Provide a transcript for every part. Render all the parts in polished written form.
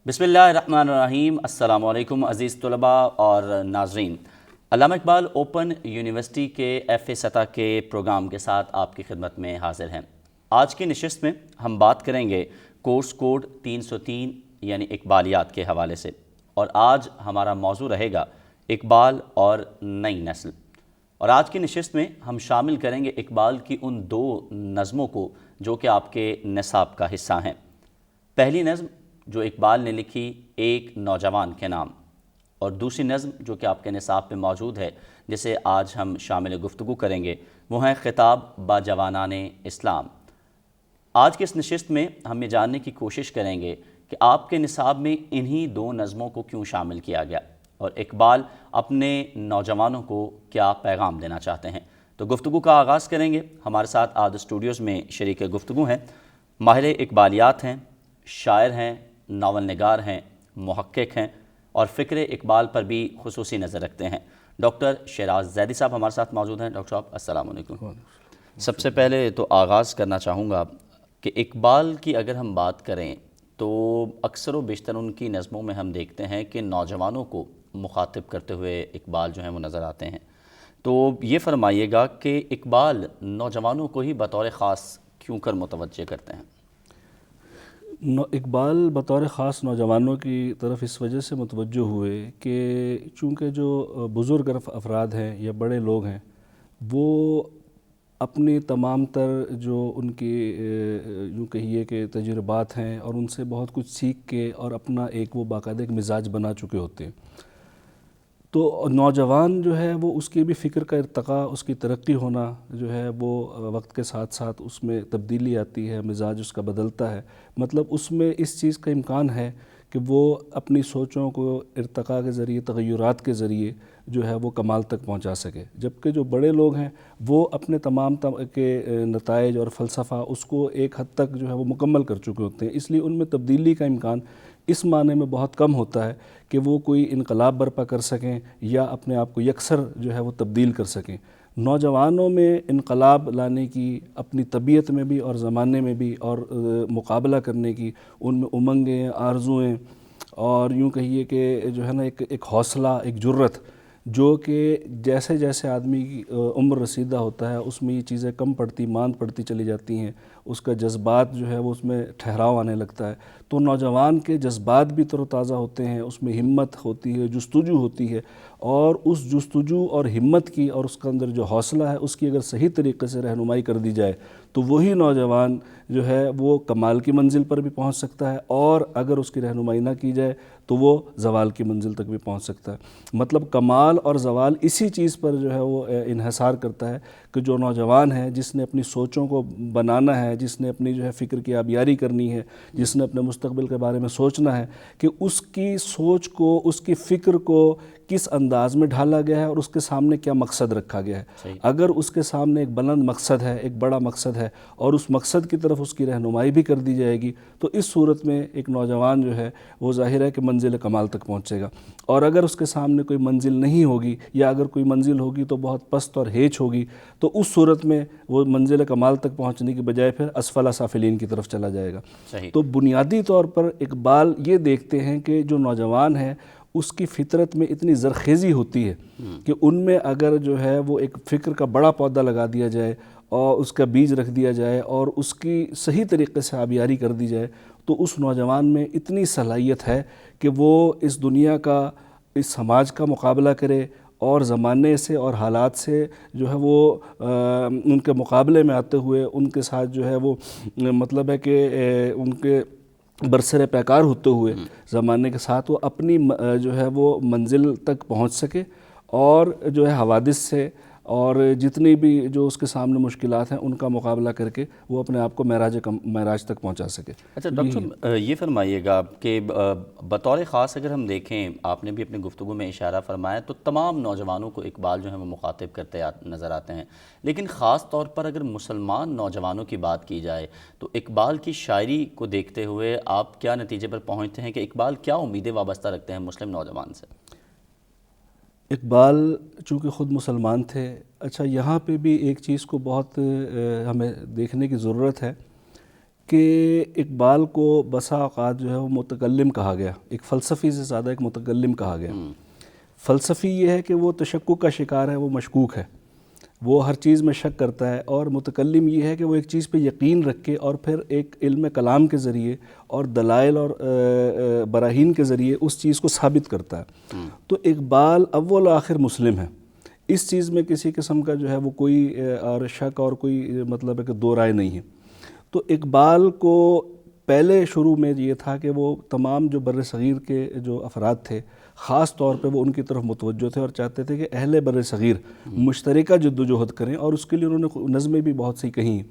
بسم اللہ الرحمن الرحیم۔ السلام علیکم عزیز طلباء اور ناظرین۔ علامہ اقبال اوپن یونیورسٹی کے ایف اے سطح کے پروگرام کے ساتھ آپ کی خدمت میں حاضر ہیں۔ آج کی نشست میں ہم بات کریں گے کورس کوڈ 303 یعنی اقبالیات کے حوالے سے، اور آج ہمارا موضوع رہے گا اقبال اور نئی نسل۔ اور آج کی نشست میں ہم شامل کریں گے اقبال کی ان دو نظموں کو جو کہ آپ کے نصاب کا حصہ ہیں۔ پہلی نظم جو اقبال نے لکھی ایک نوجوان کے نام، اور دوسری نظم جو کہ آپ کے نصاب پہ موجود ہے جسے آج ہم شامل گفتگو کریں گے وہ ہیں خطاب با جوانان اسلام۔ آج کے اس نشست میں ہم یہ جاننے کی کوشش کریں گے کہ آپ کے نصاب میں انہی دو نظموں کو کیوں شامل کیا گیا اور اقبال اپنے نوجوانوں کو کیا پیغام دینا چاہتے ہیں۔ تو گفتگو کا آغاز کریں گے۔ ہمارے ساتھ آج اسٹوڈیوز میں شریک گفتگو ہیں، ماہر اقبالیات ہیں، شاعر ہیں، ناول نگار ہیں، محقق ہیں اور فکر اقبال پر بھی خصوصی نظر رکھتے ہیں۔ ڈاکٹر شیراز زیدی صاحب ہمارے ساتھ موجود ہیں۔ ڈاکٹر صاحب السلام علیکم۔ سب سے پہلے تو آغاز کرنا چاہوں گا کہ اقبال کی اگر ہم بات کریں تو اکثر و بیشتر ان کی نظموں میں ہم دیکھتے ہیں کہ نوجوانوں کو مخاطب کرتے ہوئے اقبال جو ہیں وہ نظر آتے ہیں۔ تو یہ فرمائیے گا کہ اقبال نوجوانوں کو ہی بطور خاص کیوں کر متوجہ کرتے ہیں؟ اقبال بطور خاص نوجوانوں کی طرف اس وجہ سے متوجہ ہوئے کہ چونکہ جو بزرگ افراد ہیں یا بڑے لوگ ہیں وہ اپنی تمام تر جو ان کی یوں کہیے کہ تجربات ہیں اور ان سے بہت کچھ سیکھ کے اور اپنا ایک وہ باقاعدہ ایک مزاج بنا چکے ہوتے ہیں۔ تو نوجوان جو ہے وہ اس کی بھی فکر کا ارتقاء، اس کی ترقی ہونا جو ہے وہ وقت کے ساتھ ساتھ اس میں تبدیلی آتی ہے، مزاج اس کا بدلتا ہے۔ مطلب اس میں اس چیز کا امکان ہے کہ وہ اپنی سوچوں کو ارتقاء کے ذریعے، تغیرات کے ذریعے جو ہے وہ کمال تک پہنچا سکے، جبکہ جو بڑے لوگ ہیں وہ اپنے تمام کے نتائج اور فلسفہ اس کو ایک حد تک جو ہے وہ مکمل کر چکے ہوتے ہیں، اس لیے ان میں تبدیلی کا امکان اس معنی میں بہت کم ہوتا ہے کہ وہ کوئی انقلاب برپا کر سکیں یا اپنے آپ کو یکسر جو ہے وہ تبدیل کر سکیں۔ نوجوانوں میں انقلاب لانے کی، اپنی طبیعت میں بھی اور زمانے میں بھی اور مقابلہ کرنے کی ان میں امنگیں، آرزوئیں اور یوں کہیے کہ جو ہے نا ایک حوصلہ، ایک جرت، جو کہ جیسے جیسے آدمی کی عمر رسیدہ ہوتا ہے اس میں یہ چیزیں کم پڑتی، ماند پڑتی چلی جاتی ہیں، اس کا جذبات جو ہے وہ اس میں ٹھہراؤ آنے لگتا ہے۔ تو نوجوان کے جذبات بھی تر و تازہ ہوتے ہیں، اس میں ہمت ہوتی ہے، جستجو ہوتی ہے، اور اس جستجو اور ہمت کی اور اس کے اندر جو حوصلہ ہے اس کی اگر صحیح طریقے سے رہنمائی کر دی جائے تو وہی نوجوان جو ہے وہ کمال کی منزل پر بھی پہنچ سکتا ہے، اور اگر اس کی رہنمائی نہ کی جائے تو وہ زوال کی منزل تک بھی پہنچ سکتا ہے۔ مطلب کمال اور زوال اسی چیز پر جو ہے وہ انحصار کرتا ہے کہ جو نوجوان ہے، جس نے اپنی سوچوں کو بنانا ہے، جس نے اپنی جو ہے فکر کی آبیاری کرنی ہے، جس نے اپنے مستقبل کے بارے میں سوچنا ہے کہ اس کی سوچ کو، اس کی فکر کو کس انداز میں ڈھالا گیا ہے اور اس کے سامنے کیا مقصد رکھا گیا ہے۔ اگر اس کے سامنے ایک بلند مقصد ہے، ایک بڑا مقصد ہے، اور اس مقصد کی طرف اس کی رہنمائی بھی کر دی جائے گی تو اس صورت میں ایک نوجوان جو ہے وہ ظاہر ہے کہ منزل کمال تک پہنچے گا۔ اور اگر اس کے سامنے کوئی منزل نہیں ہوگی یا اگر کوئی منزل ہوگی تو بہت پست اور ہیچ ہوگی تو اس صورت میں وہ منزل کمال تک پہنچنے کی بجائے پھر اسفل سافلین کی طرف چلا جائے گا۔ تو بنیادی طور پر اقبال یہ دیکھتے ہیں کہ جو نوجوان ہے اس کی فطرت میں اتنی زرخیزی ہوتی ہے کہ ان میں اگر جو ہے وہ ایک فکر کا بڑا پودا لگا دیا جائے اور اس کا بیج رکھ دیا جائے اور اس کی صحیح طریقے سے آبیاری کر دی جائے تو اس نوجوان میں اتنی صلاحیت ہے کہ وہ اس دنیا کا، اس سماج کا مقابلہ کرے اور زمانے سے اور حالات سے جو ہے وہ ان کے مقابلے میں آتے ہوئے ان کے ساتھ جو ہے وہ مطلب ہے کہ ان کے برسر پیکار ہوتے ہوئے زمانے کے ساتھ وہ اپنی جو ہے وہ منزل تک پہنچ سکے، اور جو ہے حوادث سے اور جتنی بھی جو اس کے سامنے مشکلات ہیں ان کا مقابلہ کر کے وہ اپنے آپ کو معراج تک پہنچا سکے۔ اچھا ڈاکٹر یہ فرمائیے گا کہ بطور خاص اگر ہم دیکھیں، آپ نے بھی اپنی گفتگو میں اشارہ فرمایا تو تمام نوجوانوں کو اقبال جو ہیں وہ مخاطب کرتے نظر آتے ہیں، لیکن خاص طور پر اگر مسلمان نوجوانوں کی بات کی جائے تو اقبال کی شاعری کو دیکھتے ہوئے آپ کیا نتیجے پر پہنچتے ہیں کہ اقبال کیا امیدیں وابستہ رکھتے ہیں مسلم نوجوان سے؟ اقبال چونکہ خود مسلمان تھے، اچھا یہاں پہ بھی ایک چیز کو بہت ہمیں دیکھنے کی ضرورت ہے کہ اقبال کو بسا اوقات جو ہے وہ متکلم کہا گیا، ایک فلسفی سے زیادہ ایک متکلم کہا گیا۔ فلسفی یہ ہے کہ وہ تشکک کا شکار ہے، وہ مشکوک ہے، وہ ہر چیز میں شک کرتا ہے، اور متکلم یہ ہے کہ وہ ایک چیز پہ یقین رکھ کے اور پھر ایک علم کلام کے ذریعے اور دلائل اور براہین کے ذریعے اس چیز کو ثابت کرتا ہے۔ تو اقبال اول و آخر مسلم ہے، اس چیز میں کسی قسم کا جو ہے وہ کوئی اور شک اور کوئی مطلب ہے کہ دو رائے نہیں ہے۔ تو اقبال کو پہلے شروع میں یہ تھا کہ وہ تمام جو بر صغیر کے جو افراد تھے خاص طور پہ وہ ان کی طرف متوجہ تھے اور چاہتے تھے کہ اہل بر صغیر مشترکہ جد و جہد کریں، اور اس کے لیے انہوں نے نظمیں بھی بہت سی کہیں۔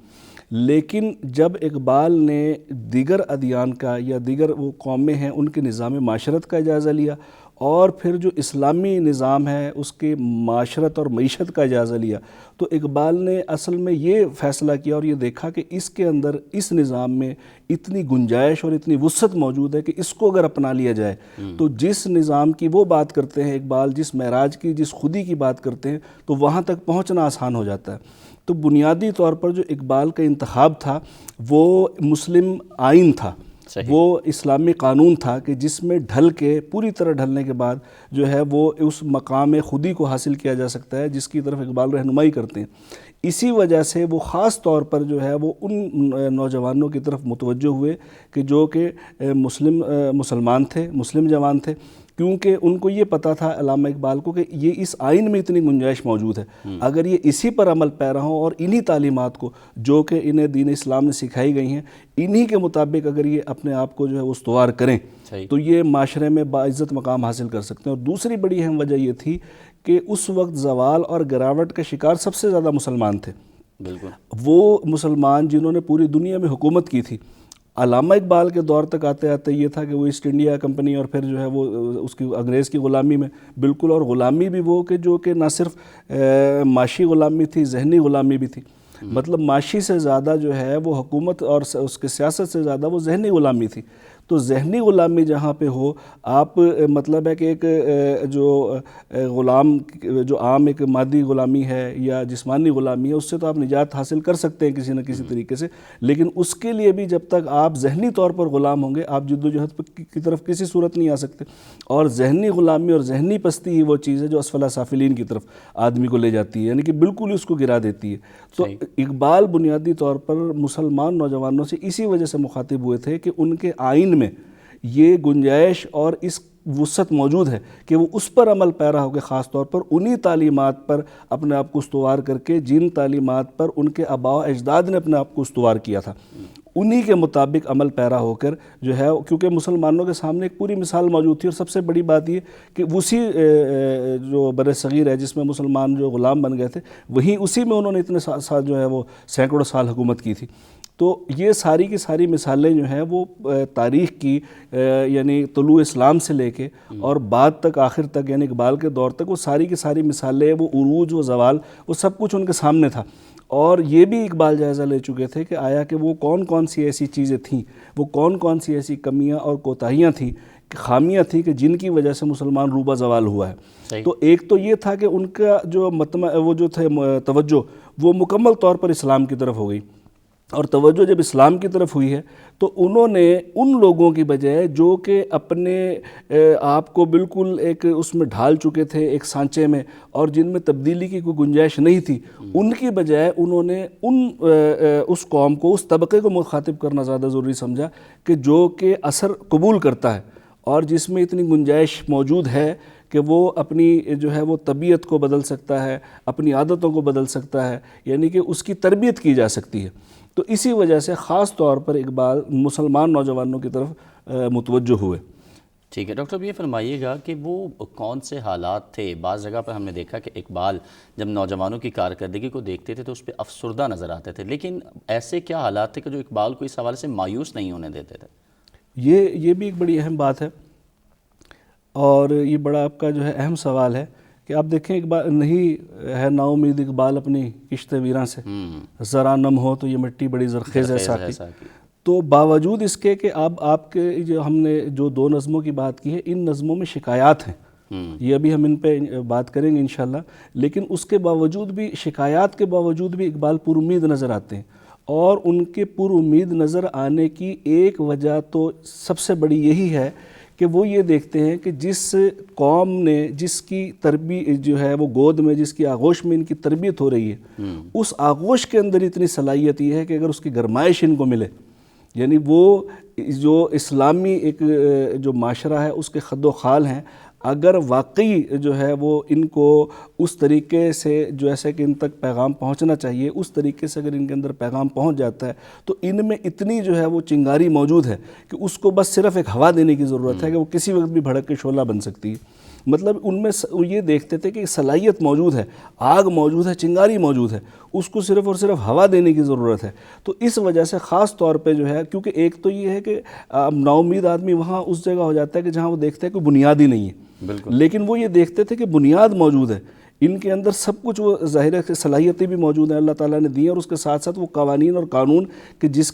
لیکن جب اقبال نے دیگر ادیان کا یا دیگر وہ قومیں ہیں ان کے نظام معاشرت کا جائزہ لیا، اور پھر جو اسلامی نظام ہے اس کے معاشرت اور معیشت کا جائزہ لیا، تو اقبال نے اصل میں یہ فیصلہ کیا اور یہ دیکھا کہ اس کے اندر اس نظام میں اتنی گنجائش اور اتنی وسعت موجود ہے کہ اس کو اگر اپنا لیا جائے تو جس نظام کی وہ بات کرتے ہیں اقبال، جس معراج کی، جس خودی کی بات کرتے ہیں، تو وہاں تک پہنچنا آسان ہو جاتا ہے۔ تو بنیادی طور پر جو اقبال کا انتخاب تھا وہ مسلم آئین تھا، وہ اسلامی قانون تھا کہ جس میں ڈھل کے پوری طرح ڈھلنے کے بعد جو ہے وہ اس مقام خودی کو حاصل کیا جا سکتا ہے جس کی طرف اقبال رہنمائی کرتے ہیں۔ اسی وجہ سے وہ خاص طور پر جو ہے وہ ان نوجوانوں کی طرف متوجہ ہوئے کہ جو کہ مسلمان تھے، مسلم جوان تھے، کیونکہ ان کو یہ پتہ تھا علامہ اقبال کو کہ یہ اس آئین میں اتنی گنجائش موجود ہے، اگر یہ اسی پر عمل پیرا ہوں اور انہی تعلیمات کو جو کہ انہیں دین اسلام نے سکھائی گئی ہیں انہی کے مطابق اگر یہ اپنے آپ کو جو ہے استوار کریں تو یہ معاشرے میں باعزت مقام حاصل کر سکتے ہیں۔ اور دوسری بڑی اہم وجہ یہ تھی کہ اس وقت زوال اور گراوٹ کا شکار سب سے زیادہ مسلمان تھے، بالکل وہ مسلمان جنہوں نے پوری دنیا میں حکومت کی تھی۔ علامہ اقبال کے دور تک آتے آتے یہ تھا کہ وہ ایسٹ انڈیا کمپنی اور پھر جو ہے وہ اس کی انگریز کی غلامی میں بالکل، اور غلامی بھی وہ کہ جو کہ نہ صرف معاشی غلامی تھی، ذہنی غلامی بھی تھی، مطلب معاشی سے زیادہ جو ہے وہ حکومت اور اس کے سیاست سے زیادہ وہ ذہنی غلامی تھی۔ تو ذہنی غلامی جہاں پہ ہو، آپ مطلب ہے کہ ایک جو غلام جو عام ایک مادی غلامی ہے یا جسمانی غلامی ہے اس سے تو آپ نجات حاصل کر سکتے ہیں کسی نہ کسی طریقے سے، لیکن اس کے لیے بھی جب تک آپ ذہنی طور پر غلام ہوں گے آپ جد و جہد کی طرف کسی صورت نہیں آ سکتے۔ اور ذہنی غلامی اور ذہنی پستی ہی وہ چیز ہے جو اسفل سافلین کی طرف آدمی کو لے جاتی ہے، یعنی کہ بالکل اس کو گرا دیتی ہے۔ تو اقبال بنیادی طور پر مسلمان نوجوانوں سے اسی وجہ سے مخاطب ہوئے تھے کہ ان کے آئین میں یہ گنجائش اور اس وسعت موجود ہے کہ وہ اس پر عمل پیرا ہو کے خاص طور پر انہی تعلیمات پر اپنے آپ کو استوار کر کے جن تعلیمات پر ان کے آباء و اجداد نے اپنے آپ کو استوار کیا تھا انہی کے مطابق عمل پیرا ہو کر جو ہے، کیونکہ مسلمانوں کے سامنے ایک پوری مثال موجود تھی، اور سب سے بڑی بات یہ کہ اسی جو بر صغیر ہے جس میں مسلمان جو غلام بن گئے تھے وہیں اسی میں انہوں نے اتنے سال جو ہے وہ سینکڑوں سال حکومت کی تھی۔ تو یہ ساری کی ساری مثالیں جو ہیں وہ تاریخ کی یعنی طلوع اسلام سے لے کے اور بعد تک آخر تک یعنی اقبال کے دور تک وہ ساری کی ساری مثالیں، وہ عروج و زوال، وہ سب کچھ ان کے سامنے تھا۔ اور یہ بھی اقبال جائزہ لے چکے تھے کہ آیا کہ وہ کون کون سی ایسی چیزیں تھیں، وہ کون کون سی ایسی کمیاں اور کوتاہیاں تھیں، خامیاں تھیں کہ جن کی وجہ سے مسلمان روبہ زوال ہوا ہے۔ تو ایک تو یہ تھا کہ ان کا جو وہ جو تھے توجہ وہ مکمل طور پر اسلام کی طرف ہو گئی، اور توجہ جب اسلام کی طرف ہوئی ہے تو انہوں نے ان لوگوں کی بجائے جو کہ اپنے آپ کو بالکل ایک اس میں ڈھال چکے تھے ایک سانچے میں اور جن میں تبدیلی کی کوئی گنجائش نہیں تھی، ان کی بجائے انہوں نے اس قوم کو، اس طبقے کو مخاطب کرنا زیادہ ضروری سمجھا کہ جو کہ اثر قبول کرتا ہے اور جس میں اتنی گنجائش موجود ہے کہ وہ اپنی جو ہے وہ طبیعت کو بدل سکتا ہے، اپنی عادتوں کو بدل سکتا ہے، یعنی کہ اس کی تربیت کی جا سکتی ہے۔ تو اسی وجہ سے خاص طور پر اقبال مسلمان نوجوانوں کی طرف متوجہ ہوئے۔ ٹھیک ہے ڈاکٹر صاحب، یہ فرمائیے گا کہ وہ کون سے حالات تھے؟ بعض جگہ پر ہم نے دیکھا کہ اقبال جب نوجوانوں کی کارکردگی کو دیکھتے تھے تو اس پہ افسردہ نظر آتے تھے، لیکن ایسے کیا حالات تھے کہ جو اقبال کو اس حوالے سے مایوس نہیں ہونے دیتے تھے؟ یہ بھی ایک بڑی اہم بات ہے، اور یہ بڑا آپ کا جو ہے اہم سوال ہے کہ آپ دیکھیں اقبال نہیں ہے نا امید اقبال اپنی کشت ویراں سے، ذرا نم ہو تو یہ مٹی بڑی زرخیز ہے ساقی۔ تو باوجود اس کے کہ اب آپ کے جو ہم نے جو دو نظموں کی بات کی ہے ان نظموں میں شکایات ہیں، یہ ابھی ہم ان پہ بات کریں گے انشاءاللہ، لیکن اس کے باوجود بھی، شکایات کے باوجود بھی اقبال پر امید نظر آتے ہیں اور ان کے پر امید نظر آنے کی ایک وجہ تو سب سے بڑی یہی ہے کہ وہ یہ دیکھتے ہیں کہ جس قوم نے جس کی تربیت جو ہے وہ گود میں جس کی آغوش میں ان کی تربیت ہو رہی ہے، اس آغوش کے اندر اتنی صلاحیت یہ ہے کہ اگر اس کی گرمائش ان کو ملے، یعنی وہ جو اسلامی ایک جو معاشرہ ہے اس کے خد و خال ہیں، اگر واقعی جو ہے وہ ان کو اس طریقے سے جو ایسے کہ ان تک پیغام پہنچنا چاہیے اس طریقے سے اگر ان کے اندر پیغام پہنچ جاتا ہے تو ان میں اتنی جو ہے وہ چنگاری موجود ہے کہ اس کو بس صرف ایک ہوا دینے کی ضرورت ہے کہ وہ کسی وقت بھی بھڑک کے شعلہ بن سکتی ہے۔ مطلب ان میں یہ دیکھتے تھے کہ صلاحیت موجود ہے، آگ موجود ہے، چنگاری موجود ہے، اس کو صرف اور صرف ہوا دینے کی ضرورت ہے۔ تو اس وجہ سے خاص طور پہ جو ہے، کیونکہ ایک تو یہ ہے کہ نا امید آدمی وہاں اس جگہ ہو جاتا ہے کہ جہاں وہ دیکھتا ہے کہ بنیاد ہی نہیں ہے، بالکل، لیکن وہ یہ دیکھتے تھے کہ بنیاد موجود ہے، ان کے اندر سب کچھ وہ ظاہر ہے کہ صلاحیتیں بھی موجود ہیں اللہ تعالیٰ نے دی ہیں، اور اس کے ساتھ ساتھ وہ قوانین اور قانون کہ جس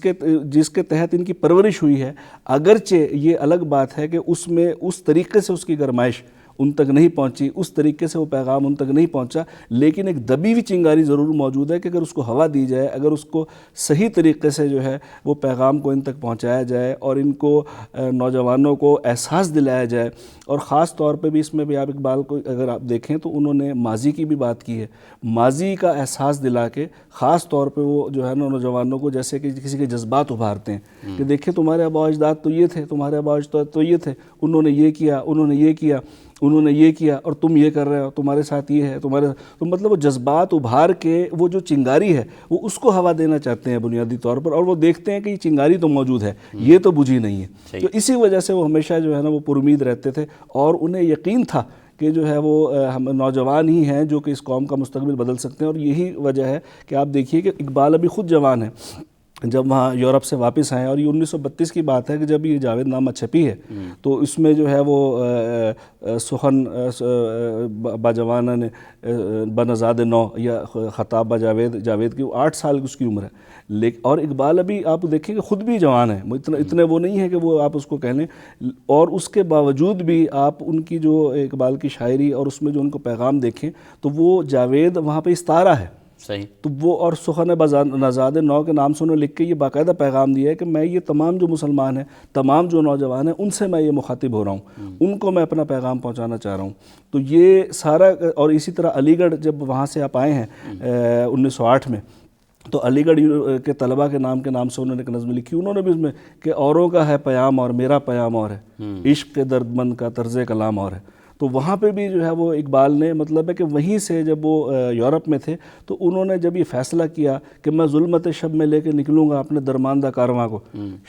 کے تحت ان کی پرورش ہوئی ہے، اگرچہ یہ الگ بات ہے کہ اس میں اس طریقے سے اس کی گرمائش ان تک نہیں پہنچی، اس طریقے سے وہ پیغام ان تک نہیں پہنچا، لیکن ایک دبی ہوئی چنگاری ضرور موجود ہے کہ اگر اس کو ہوا دی جائے، اگر اس کو صحیح طریقے سے جو ہے وہ پیغام کو ان تک پہنچایا جائے اور ان کو نوجوانوں کو احساس دلایا جائے۔ اور خاص طور پہ بھی اس میں بھی آپ اقبال کو اگر آپ دیکھیں تو انہوں نے ماضی کی بھی بات کی ہے، ماضی کا احساس دلا کے خاص طور پہ وہ جو ہے نا نوجوانوں کو جیسے کہ کسی کے جذبات ابھارتے ہیں کہ دیکھیں تمہارے آباء و اجداد تو یہ تھے، تمہارے آباء و اجداد تو یہ تھے، انہوں نے یہ کیا، انہوں نے یہ کیا، انہوں نے یہ کیا، اور تم یہ کر رہے ہو، تمہارے ساتھ یہ ہے، تو مطلب وہ جذبات ابھار کے وہ جو چنگاری ہے وہ اس کو ہوا دینا چاہتے ہیں بنیادی طور پر، اور وہ دیکھتے ہیں کہ یہ چنگاری تو موجود ہے، یہ تو بجھی نہیں ہے۔ تو اسی وجہ سے وہ ہمیشہ جو ہے نا وہ پر امید رہتے تھے، اور انہیں یقین تھا کہ جو ہے وہ ہم نوجوان ہی ہیں جو کہ اس قوم کا مستقبل بدل سکتے ہیں۔ اور یہی وجہ ہے کہ آپ دیکھیے کہ اقبال ابھی خود جوان ہے جب وہاں یورپ سے واپس آئے، اور یہ 1932 کی بات ہے کہ جب یہ جاوید نامہ چھپی ہے تو اس میں جو ہے وہ سخن باجوان نے بنزاد نو یا خطاب با جاوید کی 8 سال کی اس کی عمر ہے، اور اقبال ابھی آپ دیکھیں کہ خود بھی جوان ہے، اتنے وہ نہیں ہے کہ وہ آپ اس کو کہہ لیں، اور اس کے باوجود بھی آپ ان کی جو اقبال کی شاعری اور اس میں جو ان کو پیغام دیکھیں تو وہ جاوید وہاں پہ استعارہ ہے صحیح، تو وہ، اور سخن نزاد نو کے نام سے انہوں نے لکھ کے یہ باقاعدہ پیغام دیا ہے کہ میں یہ تمام جو مسلمان ہیں، تمام جو نوجوان ہیں، ان سے میں یہ مخاطب ہو رہا ہوں، ان کو میں اپنا پیغام پہنچانا چاہ رہا ہوں۔ تو یہ سارا، اور اسی طرح علی گڑھ جب وہاں سے آپ آئے ہیں 1908 میں، تو علی گڑھ کے طلباء کے نام سے انہوں نے ایک نظم لکھی، انہوں نے بھی اس میں کہ اوروں کا ہے پیام اور میرا پیام اور ہے، عشق کے دردمند کا طرز کلام اور ہے۔ تو وہاں پہ بھی جو ہے وہ اقبال نے مطلب ہے کہ وہیں سے جب وہ یورپ میں تھے تو انہوں نے جب یہ فیصلہ کیا کہ میں ظلمت شب میں لے کے نکلوں گا اپنے درماندہ کارواں کو،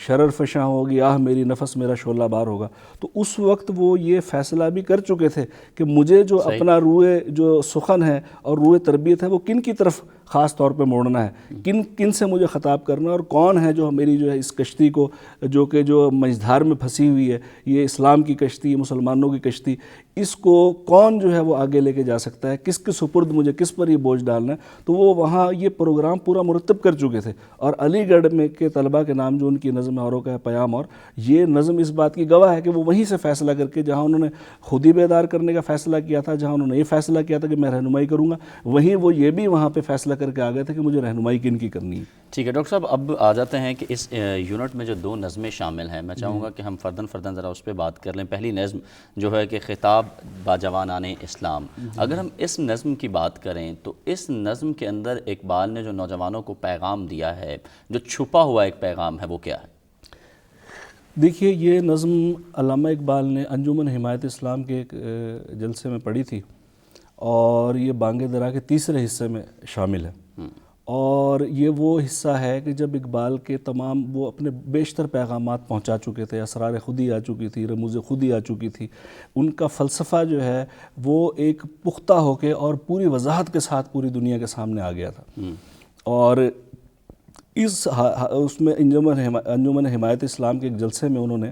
شرر فشاں ہوگی آہ میری نفس میرا شعلہ بار ہوگا، تو اس وقت وہ یہ فیصلہ بھی کر چکے تھے کہ مجھے جو اپنا روئے جو سخن ہے اور روئے تربیت ہے وہ کن کی طرف خاص طور پہ موڑنا ہے، کن سے مجھے خطاب کرنا ہے، اور کون ہے جو میری جو ہے اس کشتی کو جو کہ جو مجدھار میں پھنسی ہوئی ہے، یہ اسلام کی کشتی، یہ مسلمانوں کی کشتی، اس کو کون جو ہے وہ آگے لے کے جا سکتا ہے، کس کے سپرد مجھے کس پر یہ بوجھ ڈالنا ہے۔ تو وہ وہاں یہ پروگرام پورا مرتب کر چکے تھے، اور علی گڑھ میں کے طلباء کے نام جو ان کی نظم اوروں کا ہے پیام اور، یہ نظم اس بات کی گواہ ہے کہ وہ وہیں سے فیصلہ کر کے، جہاں انہوں نے خود ہی بیدار کرنے کا فیصلہ کیا تھا، جہاں انہوں نے یہ فیصلہ کیا تھا کہ میں رہنمائی کروں گا، وہیں وہ یہ بھی وہاں پہ فیصلہ کر کے آ گئے تھے کہ مجھے رہنمائی کن کی کرنی ہے۔ ٹھیک ہے ڈاکٹر صاحب، اب آ جاتے ہیں کہ اس یونٹ میں جو 2 نظمیں شامل ہیں، میں چاہوں گا کہ ہم فرداً ذرا اس پہ بات کر لیں۔ پہلی نظم جو ہے کہ خطاب با جوانان اسلام، اگر ہم اس نظم کی بات کریں تو اس نظم کے اندر اقبال نے جو نوجوانوں کو پیغام دیا ہے، جو چھپا ہوا ایک پیغام ہے، وہ کیا ہے؟ دیکھیے، یہ نظم علامہ اقبال نے انجمن حمایت اسلام کے ایک جلسے میں پڑھی تھی، اور یہ بانگ درا کے تیسرے حصے میں شامل ہے، اور یہ وہ حصہ ہے کہ جب اقبال کے تمام وہ اپنے بیشتر پیغامات پہنچا چکے تھے، اسرار خودی آ چکی تھی، رموز خودی آ چکی تھی، ان کا فلسفہ جو ہے وہ ایک پختہ ہو کے اور پوری وضاحت کے ساتھ پوری دنیا کے سامنے آ گیا تھا۔ اور اس میں انجمن حمایت اسلام کے ایک جلسے میں انہوں نے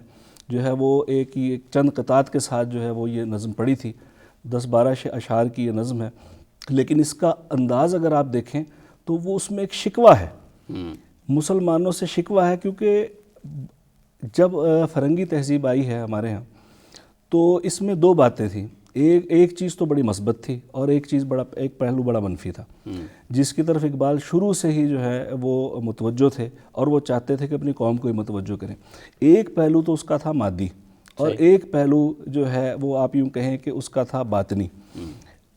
جو ہے وہ ایک چند قطعات کے ساتھ جو ہے وہ یہ نظم پڑھی تھی، 10-12 اشعار کی یہ نظم ہے، لیکن اس کا انداز اگر آپ دیکھیں تو وہ اس میں ایک شکوہ ہے، مسلمانوں سے شکوہ ہے، کیونکہ جب فرنگی تہذیب آئی ہے ہمارے ہاں تو اس میں 2 باتیں تھیں۔ ایک چیز تو بڑی مثبت تھی اور ایک پہلو بڑا منفی تھا، جس کی طرف اقبال شروع سے ہی جو ہے وہ متوجہ تھے اور وہ چاہتے تھے کہ اپنی قوم کو ہی متوجہ کریں۔ ایک پہلو تو اس کا تھا مادی اور ایک پہلو جو ہے وہ آپ یوں کہیں کہ اس کا تھا باطنی۔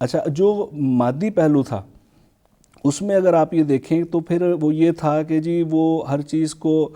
اچھا، جو مادی پہلو تھا اس میں اگر آپ یہ دیکھیں تو پھر وہ یہ تھا کہ جی وہ ہر چیز کو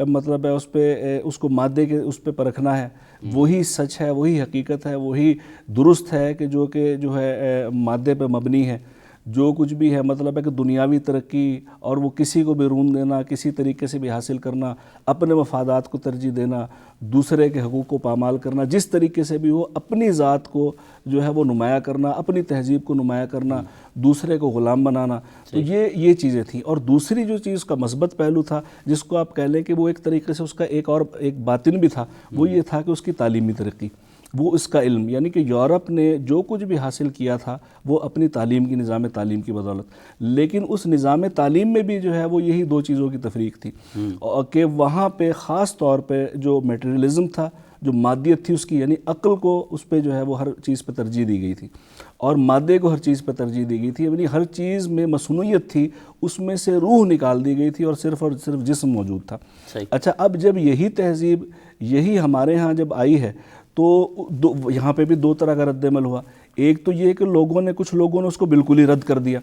مطلب ہے اس کو مادے کے اس پہ پرکھنا ہے، وہی سچ ہے، وہی حقیقت ہے، وہی درست ہے کہ جو ہے مادے پہ مبنی ہے۔ جو کچھ بھی ہے مطلب ہے کہ دنیاوی ترقی اور وہ کسی کو بھی رون دینا، کسی طریقے سے بھی حاصل کرنا، اپنے مفادات کو ترجیح دینا، دوسرے کے حقوق کو پامال کرنا، جس طریقے سے بھی ہو اپنی ذات کو جو ہے وہ نمایاں کرنا، اپنی تہذیب کو نمایاں کرنا، دوسرے کو غلام بنانا، تو یہ چیزیں تھیں۔ اور دوسری جو چیز کا مثبت پہلو تھا جس کو آپ کہہ لیں کہ وہ ایک طریقے سے اس کا ایک باطن بھی تھا، وہ یہ تھا کہ اس کی تعلیمی ترقی، وہ اس کا علم، یعنی کہ یورپ نے جو کچھ بھی حاصل کیا تھا وہ اپنی تعلیم کی نظام تعلیم کی بدولت، لیکن اس نظام تعلیم میں بھی جو ہے وہ یہی دو چیزوں کی تفریق تھی کہ وہاں پہ خاص طور پہ جو میٹیریلزم تھا، جو مادیت تھی اس کی، یعنی عقل کو اس پہ جو ہے وہ ہر چیز پہ ترجیح دی گئی تھی اور مادے کو ہر چیز پہ ترجیح دی گئی تھی، یعنی ہر چیز میں مصنوعیت تھی، اس میں سے روح نکال دی گئی تھی اور صرف جسم موجود تھا۔ اچھا، اب جب یہی تہذیب یہی ہمارے ہاں جب آئی ہے تو یہاں پہ بھی دو طرح کا رد عمل ہوا۔ ایک تو یہ کہ کچھ لوگوں نے اس کو بالکل ہی رد کر دیا۔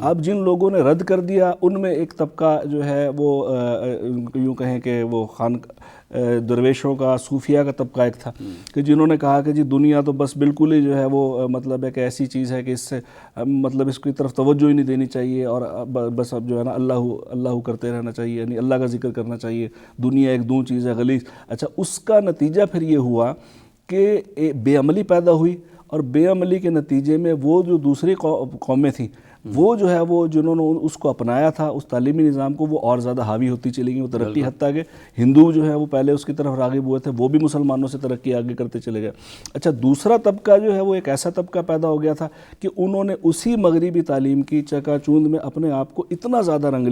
اب جن لوگوں نے رد کر دیا ان میں ایک طبقہ جو ہے وہ یوں کہیں کہ وہ درویشوں کا، صوفیہ کا طبقہ ایک تھا کہ جنہوں نے کہا کہ جی دنیا تو بس بالکل ہی جو ہے وہ مطلب ہے کہ ایسی چیز ہے کہ اس سے مطلب اس کی طرف توجہ ہی نہیں دینی چاہیے اور بس اب جو ہے نا اللہ کرتے رہنا چاہیے، یعنی اللہ کا ذکر کرنا چاہیے، دنیا ایک دوں چیز ہے غلیظ۔ اچھا، اس کا نتیجہ پھر یہ ہوا کہ بے عملی پیدا ہوئی اور بے عملی کے نتیجے میں وہ جو دوسری قومیں تھیں وہ جو ہے وہ جنہوں نے اس کو اپنایا تھا، اس تعلیمی نظام کو، وہ اور زیادہ حاوی ہوتی چلی گئیں، وہ ترقی، حتیٰ کہ ہندو جو ہے وہ پہلے اس کی طرف راغب ہوئے تھے، وہ بھی مسلمانوں سے ترقی آگے کرتے چلے گئے۔ اچھا، دوسرا طبقہ جو ہے وہ ایک ایسا طبقہ پیدا ہو گیا تھا کہ انہوں نے اسی مغربی تعلیم کی چکا چوند میں اپنے آپ کو اتنا زیادہ رنگ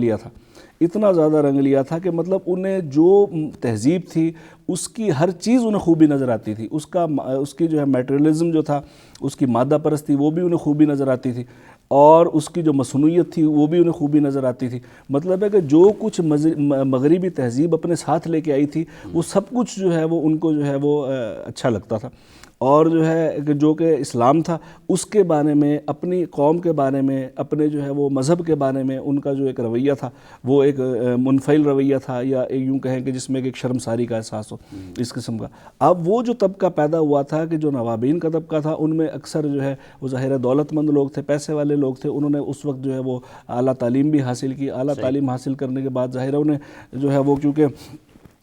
لیا تھا کہ مطلب انہیں جو تہذیب تھی اس کی ہر چیز انہیں خوبی نظر آتی تھی، اس کی جو ہے میٹریلزم جو تھا، اس کی مادہ پرستی وہ بھی انہیں خوبی نظر آتی تھی اور اس کی جو مصنوعیت تھی وہ بھی انہیں خوبی نظر آتی تھی۔ مطلب ہے کہ جو کچھ مغربی تہذیب اپنے ساتھ لے کے آئی تھی وہ سب کچھ جو ہے وہ ان کو جو ہے وہ اچھا لگتا تھا، اور جو ہے جو کہ اسلام تھا اس کے بارے میں، اپنی قوم کے بارے میں، اپنے جو ہے وہ مذہب کے بارے میں ان کا جو ایک رویہ تھا وہ ایک منفعل رویہ تھا، یا یوں کہیں کہ جس میں ایک شرمساری کا احساس ہو اس قسم کا۔ اب وہ جو طبقہ پیدا ہوا تھا کہ جو نوابین کا طبقہ تھا، ان میں اکثر جو ہے وہ ظاہر دولت مند لوگ تھے، پیسے والے لوگ تھے، انہوں نے اس وقت جو ہے وہ اعلیٰ تعلیم بھی حاصل کی۔ اعلیٰ تعلیم حاصل کرنے کے بعد ظاہر انہیں جو ہے وہ کیونکہ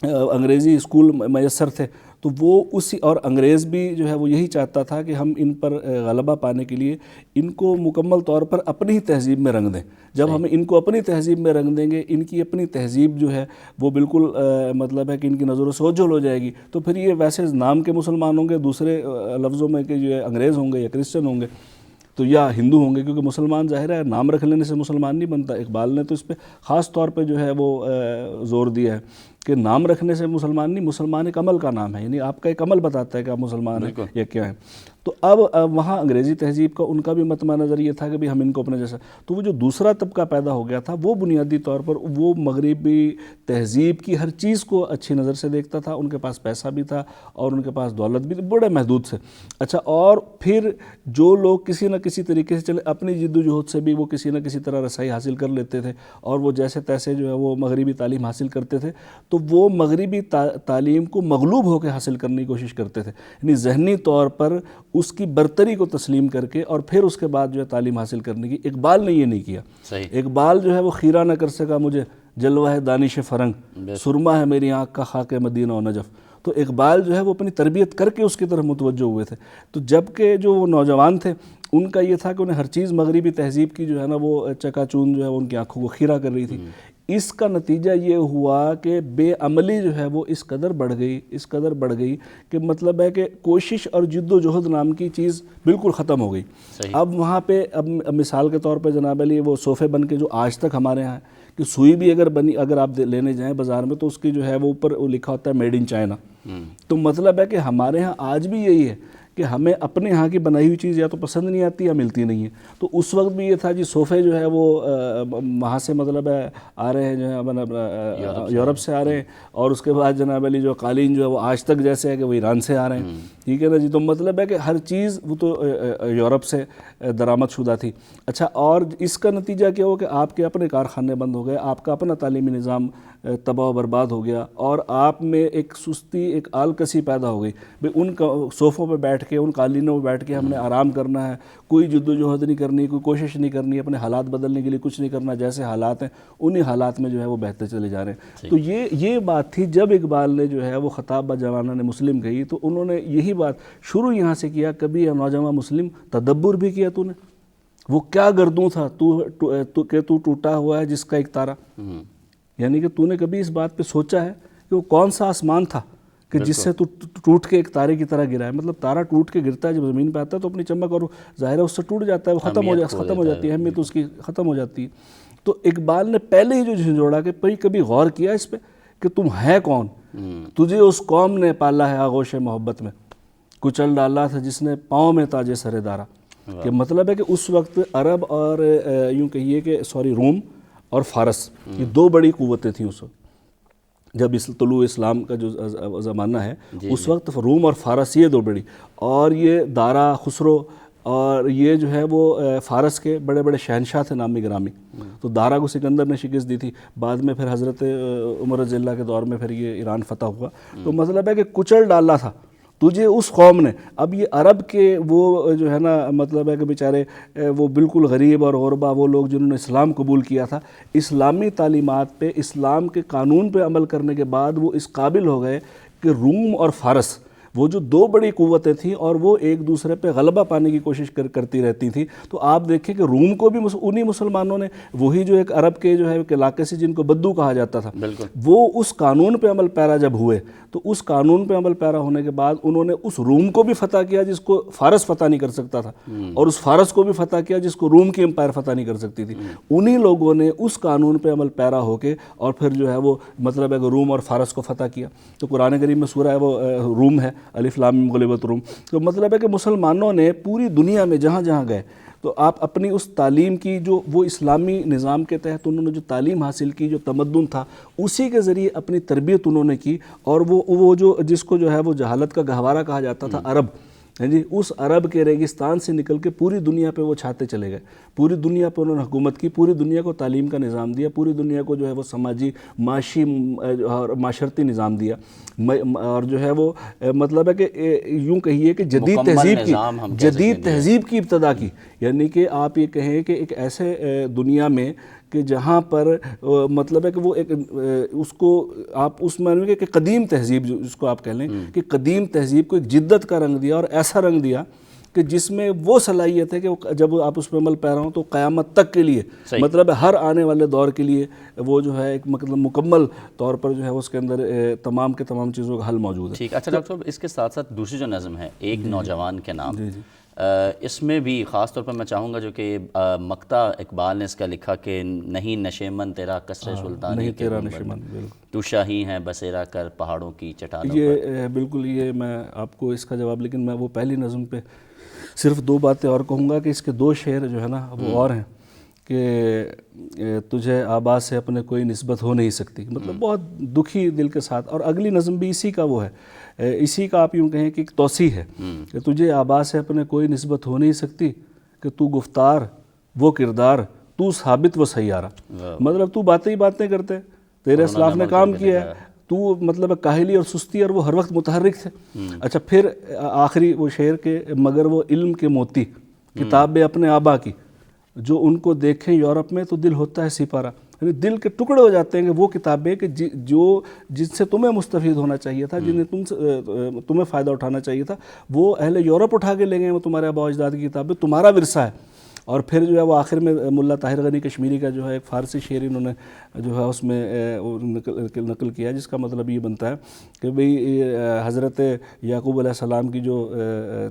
انگریزی اسکول میسر تھے تو وہ اسی، اور انگریز بھی جو ہے وہ یہی چاہتا تھا کہ ہم ان پر غلبہ پانے کے لیے ان کو مکمل طور پر اپنی تہذیب میں رنگ دیں۔ جب ہم ان کو اپنی تہذیب میں رنگ دیں گے، ان کی اپنی تہذیب جو ہے وہ بالکل مطلب ہے کہ ان کی نظروں سے اوجھل ہو جائے گی، تو پھر یہ ویسے نام کے مسلمان ہوں گے، دوسرے لفظوں میں کہ یہ انگریز ہوں گے یا کرسچن ہوں گے تو یا ہندو ہوں گے، کیونکہ مسلمان ظاہر ہے نام رکھ لینے سے مسلمان نہیں بنتا۔ اقبال نے تو اس پہ خاص طور پہ جو ہے وہ زور دیا ہے کہ نام رکھنے سے مسلمان نہیں، مسلمان ایک عمل کا نام ہے، یعنی آپ کا ایک عمل بتاتا ہے کہ آپ مسلمان ہیں یا کیا ہیں۔ تو اب وہاں انگریزی تہذیب کا ان کا بھی مطمع نظر یہ تھا کہ بھی ہم ان کو اپنے جیسا، تو وہ جو دوسرا طبقہ پیدا ہو گیا تھا وہ بنیادی طور پر وہ مغربی تہذیب کی ہر چیز کو اچھی نظر سے دیکھتا تھا، ان کے پاس پیسہ بھی تھا اور ان کے پاس دولت بھی بڑے محدود سے۔ اچھا، اور پھر جو لوگ کسی نہ کسی طریقے سے چلے اپنی جد و جہد سے بھی وہ کسی نہ کسی طرح رسائی حاصل کر لیتے تھے اور وہ جیسے تیسے جو ہے وہ مغربی تعلیم حاصل کرتے تھے، تو وہ مغربی تعلیم کو مغلوب ہو کے حاصل کرنے کی کوشش کرتے تھے، یعنی ذہنی طور پر اس کی برتری کو تسلیم کر کے اور پھر اس کے بعد جو ہے تعلیم حاصل کرنے کی۔ اقبال نے یہ نہیں کیا۔ اقبال جو ہے وہ خیرہ نہ کر سکا مجھے جلوہ ہے دانش فرنگ، سرما ہے میری آنکھ کا خاک مدینہ و نجف۔ تو اقبال جو ہے وہ اپنی تربیت کر کے اس کی طرف متوجہ ہوئے تھے، تو جبکہ جو وہ نوجوان تھے ان کا یہ تھا کہ انہیں ہر چیز مغربی تہذیب کی جو ہے نا وہ چکا چوند جو ہے ان کی آنکھوں کو خیرہ کر رہی تھی۔ اس کا نتیجہ یہ ہوا کہ بے عملی جو ہے وہ اس قدر بڑھ گئی کہ مطلب ہے کہ کوشش اور جد و جہد نام کی چیز بالکل ختم ہو گئی۔ اب وہاں پہ اب مثال کے طور پہ جناب علی وہ صوفے بن کے جو آج تک ہمارے ہاں کہ سوئی بھی اگر آپ لینے جائیں بازار میں تو اس کی جو ہے وہ اوپر لکھا ہوتا ہے میڈ ان چائنا، تو مطلب ہے کہ ہمارے ہاں آج بھی یہی ہے کہ ہمیں اپنے ہاں کی بنائی ہوئی چیز یا تو پسند نہیں آتی یا ملتی نہیں ہے. تو اس وقت بھی یہ تھا جی صوفے جو ہے وہ وہاں سے مطلب ہے آ رہے ہیں جو ہے یورپ سے آ رہے ہیں, اور اس کے بعد جناب علی جو قالین جو ہے وہ آج تک جیسے ہے کہ وہ ایران سے آ رہے ہیں, ٹھیک ہے نا جی. تو مطلب ہے کہ ہر چیز وہ تو یورپ سے درآمد شدہ تھی. اچھا, اور اس کا نتیجہ کیا ہو کہ آپ کے اپنے کارخانے بند ہو گئے, آپ کا اپنا تعلیمی نظام تباہ و برباد ہو گیا, اور آپ میں ایک سستی, ایک آلکسی پیدا ہو گئی. بھئی ان صوفوں پہ بیٹھ کے, ان قالینوں پہ بیٹھ کے ہم نے آرام کرنا ہے, کوئی جد و جہد نہیں کرنی, کوئی کوشش نہیں کرنی, اپنے حالات بدلنے کے لیے کچھ نہیں کرنا, جیسے حالات ہیں انہی حالات میں جو ہے وہ بہتے چلے جا رہے ہیں. تو یہ بات تھی جب اقبال نے جو ہے وہ خطاب با جوانان مسلم کہی, تو انہوں نے یہی بات شروع یہاں سے کیا, کبھی نوجوان مسلم تدبر بھی کیا تو نے, وہ کیا گردوں تھا کہ تو ٹوٹا ہوا ہے جس کا ایک تارا, یعنی کہ تو نے کبھی اس بات پہ سوچا ہے کہ وہ کون سا آسمان تھا کہ جس سے تو ٹوٹ کے ایک تارے کی طرح گرا ہے. مطلب تارا ٹوٹ کے گرتا ہے جب زمین پہ آتا ہے تو اپنی چمک اور ظاہر ہے اس سے ٹوٹ جاتا ہے, وہ ختم ہو جاتی ہے, اہمیت اس کی ختم ہو جاتی ہے. تو اقبال نے پہلے ہی جو جھنجھوڑا کہ کبھی غور کیا اس پہ کہ تم ہے کون, تجھے اس قوم نے پالا ہے آغوش محبت میں, کچل ڈالا تھا جس نے پاؤں میں تاج سر دارا. کہ مطلب ہے کہ اس وقت عرب اور یوں کہیے کہ روم اور فارس, یہ دو بڑی قوتیں تھیں اس وقت جب طلوع اسلام کا جو زمانہ ہے. اس وقت روم اور فارس یہ دو بڑی, اور یہ دارا, خسرو, اور یہ جو ہے وہ فارس کے بڑے بڑے شہنشاہ تھے نامی گرامی. تو دارا کو سکندر نے شکست دی تھی, بعد میں پھر حضرت عمر رضی اللہ کے دور میں پھر یہ ایران فتح ہوا. تو مطلب ہے کہ کچل ڈالا تھا تجھے اس قوم نے. اب یہ عرب کے وہ جو ہے نا مطلب ہے کہ بیچارے وہ بالکل غریب اور غربا وہ لوگ جنہوں نے اسلام قبول کیا تھا, اسلامی تعلیمات پہ, اسلام کے قانون پہ عمل کرنے کے بعد وہ اس قابل ہو گئے کہ روم اور فارس وہ جو دو بڑی قوتیں تھیں اور وہ ایک دوسرے پہ غلبہ پانے کی کوشش کرتی رہتی تھیں. تو آپ دیکھیں کہ روم کو بھی انہی مسلمانوں نے, وہی جو ایک عرب کے جو ہے علاقے سے جن کو بدو کہا جاتا تھا, وہ اس قانون پہ عمل پیرا جب ہوئے, تو اس قانون پہ عمل پیرا ہونے کے بعد انہوں نے اس روم کو بھی فتح کیا جس کو فارس فتح نہیں کر سکتا تھا, اور اس فارس کو بھی فتح کیا جس کو روم کی امپائر فتح نہیں کر سکتی تھی. انہی لوگوں نے اس قانون پہ عمل پیرا ہو کے اور پھر جو ہے وہ مطلب ہے کہ روم اور فارس کو فتح کیا. تو قرآن کریم میں سورہ ہے وہ روم ہے, الف لام میم غلبت روم. تو مطلب ہے کہ مسلمانوں نے پوری دنیا میں جہاں جہاں گئے تو آپ اپنی اس تعلیم کی جو وہ اسلامی نظام کے تحت انہوں نے جو تعلیم حاصل کی, جو تمدن تھا, اسی کے ذریعے اپنی تربیت انہوں نے کی. اور وہ جو جس کو جو ہے وہ جہالت کا گہوارہ کہا جاتا تھا عرب, جی اس عرب کے ریگستان سے نکل کے پوری دنیا پہ وہ چھاتے چلے گئے. پوری دنیا پہ انہوں نے حکومت کی, پوری دنیا کو تعلیم کا نظام دیا, پوری دنیا کو جو ہے وہ سماجی معاشی اور معاشرتی نظام دیا, اور جو ہے وہ مطلب ہے کہ یوں کہیے کہ جدید تہذیب کی ابتدا کی. یعنی کہ آپ یہ کہیں کہ ایک ایسے دنیا میں کہ جہاں پر مطلب ہے کہ وہ ایک اس کو آپ اس معنی کہ قدیم تہذیب جس کو آپ کہہ لیں کہ قدیم تہذیب کو ایک جدت کا رنگ دیا, اور ایسا رنگ دیا کہ جس میں وہ صلاحیت ہے کہ جب آپ اس پہ عمل پیرا ہوں تو قیامت تک کے لیے مطلب ہر آنے والے دور کے لیے وہ جو ہے ایک مطلب مکمل طور پر جو ہے اس کے اندر تمام کے تمام چیزوں کا حل موجود ہے. ٹھیک. اچھا ڈاکٹر صاحب, اس کے ساتھ ساتھ دوسری جو نظم ہے ایک نوجوان کے نام, اس میں بھی خاص طور پر میں چاہوں گا جو کہ مقطع اقبال نے اس کا لکھا کہ نہیں نشیمن تیرا قصر سلطانی کے تو شاہی ہیں بسیرا کر پہاڑوں کی چٹانوں پر. یہ بالکل, یہ میں آپ کو اس کا جواب, لیکن میں وہ پہلی نظم پہ صرف دو باتیں اور کہوں گا کہ اس کے دو شعر جو ہے نا وہ اور ہیں کہ تجھے آبا سے اپنے کوئی نسبت ہو نہیں سکتی, مطلب بہت دکھی دل کے ساتھ. اور اگلی نظم بھی اسی کا وہ ہے, اسی کا آپ یوں کہیں کہ ایک توسیع ہے کہ تجھے آبا سے اپنے کوئی نسبت ہو نہیں سکتی کہ تو گفتار وہ کردار تو ثابت وہ سیارہ. مطلب تو باتیں ہی باتیں کرتے, تیرے اسلاف نے کام کیا ہے, تو مطلب کاہلی اور سستی اور وہ ہر وقت متحرک تھے. اچھا پھر آخری وہ شعر کے مگر وہ علم کے موتی کتاب اپنے آبا کی جو ان کو دیکھیں یورپ میں تو دل ہوتا ہے سپارہ. یعنی دل کے ٹکڑے ہو جاتے ہیں کہ وہ کتابیں کہ جو جن سے تمہیں مستفید ہونا چاہیے تھا, جنہیں تمہیں فائدہ اٹھانا چاہیے تھا, وہ اہل یورپ اٹھا کے لے گئے, وہ تمہارے آبا و اجداد کی کتابیں, تمہارا ورثہ ہے. اور پھر جو ہے وہ آخر میں ملا طاہر غنی کشمیری کا جو ہے ایک فارسی شعر انہوں نے جو ہے اس میں نقل کیا, جس کا مطلب یہ بنتا ہے کہ بھئی حضرت یعقوب علیہ السلام کی جو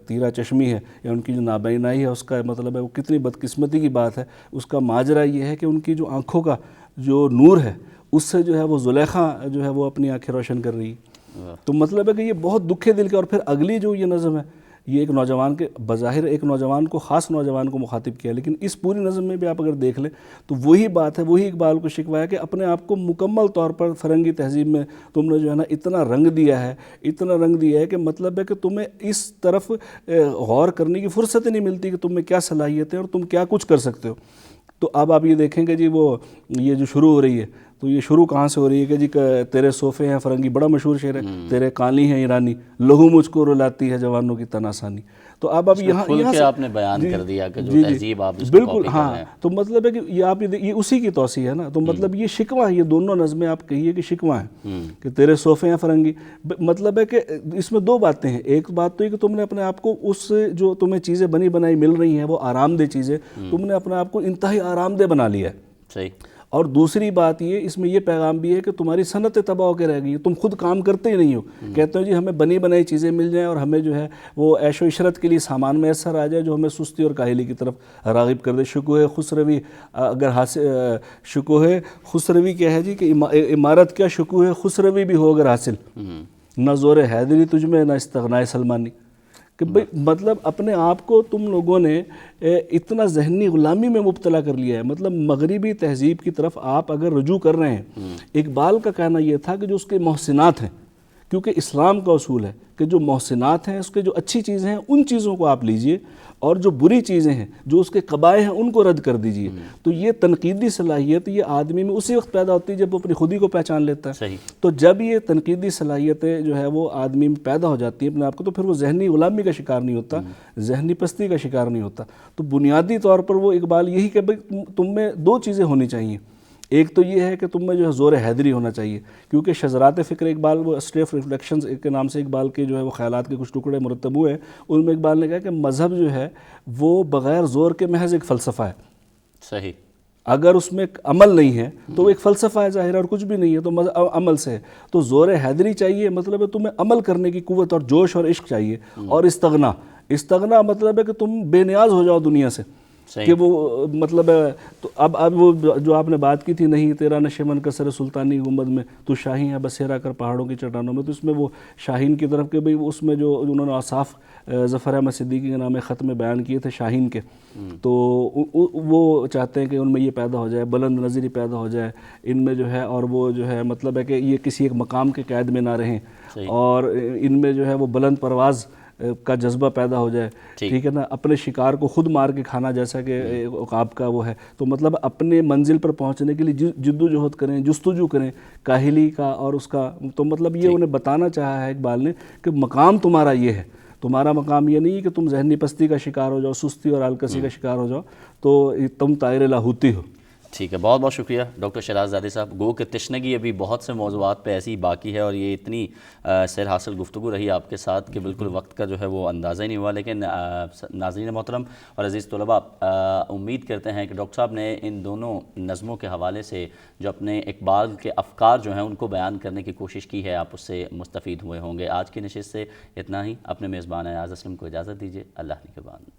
تیرہ چشمی ہے یا ان کی جو نابینائی ہے, اس کا مطلب ہے وہ کتنی بدقسمتی کی بات ہے. اس کا ماجرا یہ ہے کہ ان کی جو آنکھوں کا جو نور ہے اس سے جو ہے وہ زلیخا جو ہے وہ اپنی آنکھیں روشن کر رہی ہے. تو مطلب ہے کہ یہ بہت دکھے دل کے. اور پھر اگلی جو یہ نظم ہے یہ ایک نوجوان کے بظاہر ایک نوجوان کو خاص نوجوان کو مخاطب کیا، لیکن اس پوری نظم میں بھی آپ اگر دیکھ لیں تو وہی بات ہے، وہی اقبال کو شکوہ ہے کہ اپنے آپ کو مکمل طور پر فرنگی تہذیب میں تم نے جو ہے نا اتنا رنگ دیا ہے، اتنا رنگ دیا ہے کہ مطلب ہے کہ تمہیں اس طرف غور کرنے کی فرصت ہی نہیں ملتی کہ تم میں کیا صلاحیتیں اور تم کیا کچھ کر سکتے ہو۔ تو اب آپ یہ دیکھیں کہ جی وہ یہ جو شروع ہو رہی ہے، تو یہ شروع کہاں سے ہو رہی ہے کہ جی تیرے صوفے ہیں فرنگی، بڑا مشہور شعر ہے، تیرے کالی ہیں ایرانی، لہو مجھ کو رلاتی ہے جوانوں کی تناسانی۔ تو اب یہاں کھل کے سے آپ نے بیان کر دیا کہ جو تہذیب آپ اس کو بالکل کاپی کر رہے ہاں، ہیں۔ تو مطلب ہے کہ یہ آپ یہ اسی کی توسیع ہے نا، تو مطلب یہ شکوہ ہے، یہ دونوں نظمیں آپ کہیے کہ شکوہ ہیں کہ تیرے صوفے ہیں فرنگی۔ مطلب ہے کہ اس میں دو باتیں ہیں، ایک بات تو یہ کہ تم نے اپنے آپ کو اس جو تمہیں چیزیں بنی بنائی مل رہی ہیں وہ آرام دہ چیزیں، تم نے اپنے آپ کو انتہائی آرام دہ بنا لیا ہے۔ صحیح۔ اور دوسری بات یہ اس میں یہ پیغام بھی ہے کہ تمہاری صنعتیں تباہ ہو کے رہ گئی، تم خود کام کرتے ہی نہیں ہو، کہتے ہو جی ہمیں بنی بنائی چیزیں مل جائیں اور ہمیں جو ہے وہ عیش و عشرت کے لیے سامان میسر آ جائے جو ہمیں سستی اور کاہلی کی طرف راغب کر دے۔ شکوہ خسروی اگر حاصل، شکوہ خسروی کیا ہے جی کہ عمارت کیا شکوہ خسروی بھی ہو اگر حاصل، نہ زور حیدری تجھ میں نہ استغنائے سلمانی، کہ بھئی مطلب اپنے آپ کو تم لوگوں نے اتنا ذہنی غلامی میں مبتلا کر لیا ہے، مطلب مغربی تہذیب کی طرف آپ اگر رجوع کر رہے ہیں۔ اقبال کا کہنا یہ تھا کہ جو اس کے محسنات ہیں، کیونکہ اسلام کا اصول ہے کہ جو محسنات ہیں، اس کے جو اچھی چیزیں ہیں ان چیزوں کو آپ لیجئے، اور جو بری چیزیں ہیں جو اس کے قبائح ہیں ان کو رد کر دیجئے۔ تو یہ تنقیدی صلاحیت یہ آدمی میں اسی وقت پیدا ہوتی ہے جب وہ اپنی خودی کو پہچان لیتا ہے۔ صحیح۔ تو جب یہ تنقیدی صلاحیتیں جو ہے وہ آدمی میں پیدا ہو جاتی ہیں اپنے آپ کو، تو پھر وہ ذہنی غلامی کا شکار نہیں ہوتا، ذہنی پستی کا شکار نہیں ہوتا۔ تو بنیادی طور پر وہ اقبال یہی کہ بھئی تم میں دو چیزیں ہونی چاہیے، ایک تو یہ ہے کہ تم میں جو ہے زور حیدری ہونا چاہیے، کیونکہ شذرات فکر اقبال وہ اسٹے آف ریفلیکشنز کے نام سے اقبال کے جو ہے وہ خیالات کے کچھ ٹکڑے مرتب ہوئے ہیں، ان میں اقبال نے کہا کہ مذہب جو ہے وہ بغیر زور کے محض ایک فلسفہ ہے۔ صحیح۔ اگر اس میں عمل نہیں ہے تو وہ ایک فلسفہ ہے ظاہر، اور کچھ بھی نہیں ہے تو عمل سے ہے۔ تو زور حیدری چاہیے، مطلب ہے تمہیں عمل کرنے کی قوت اور جوش اور عشق چاہیے، اور استغنا مطلب ہے کہ تم بے نیاز ہو جاؤ دنیا سے، کہ وہ مطلب ہے تو اب وہ جو آپ نے بات کی تھی، نہیں تیرا نشیمن کا سر سلطانی گنبد میں، تو شاہین ہے بسیرا کر پہاڑوں کی چٹانوں میں، تو اس میں وہ شاہین کی طرف کہ بھئی اس میں جو انہوں نے اوصاف ظفر احمد صدیقی کے نام خط میں بیان کیے تھے شاہین کے، تو وہ چاہتے ہیں کہ ان میں یہ پیدا ہو جائے، بلند نظری پیدا ہو جائے ان میں جو ہے، اور وہ جو ہے مطلب ہے کہ یہ کسی ایک مقام کے قید میں نہ رہیں، اور ان میں جو ہے وہ بلند پرواز کا جذبہ پیدا ہو جائے، ٹھیک ہے نا، اپنے شکار کو خود مار کے کھانا جیسا کہ عقاب کا وہ ہے۔ تو مطلب اپنے منزل پر پہنچنے کے لیے جد و جہد کریں، جستجو کریں کاہلی کا اور اس کا، تو مطلب یہ انہیں بتانا چاہا ہے اقبال نے کہ مقام تمہارا یہ ہے، تمہارا مقام یہ نہیں ہے کہ تم ذہنی پستی کا شکار ہو جاؤ، سستی اور آلکسی کا شکار ہو جاؤ، تو تم طائر لاہوتی ہو۔ ٹھیک ہے، بہت بہت شکریہ ڈاکٹر شیراز زادی صاحب۔ گو کہ تشنگی ابھی بہت سے موضوعات پہ ایسی ہی باقی ہے، اور یہ اتنی سیر حاصل گفتگو رہی آپ کے ساتھ کہ بالکل وقت کا جو ہے وہ اندازہ ہی نہیں ہوا، لیکن ناظرین محترم اور عزیز طلباء، امید کرتے ہیں کہ ڈاکٹر صاحب نے ان دونوں نظموں کے حوالے سے جو اپنے اقبال کے افکار جو ہیں ان کو بیان کرنے کی کوشش کی ہے، آپ اس سے مستفید ہوئے ہوں گے۔ آج کی نشست سے اتنا ہی، اپنے میزبان ایاز اسلم کو اجازت دیجیے، اللہ نگہبان۔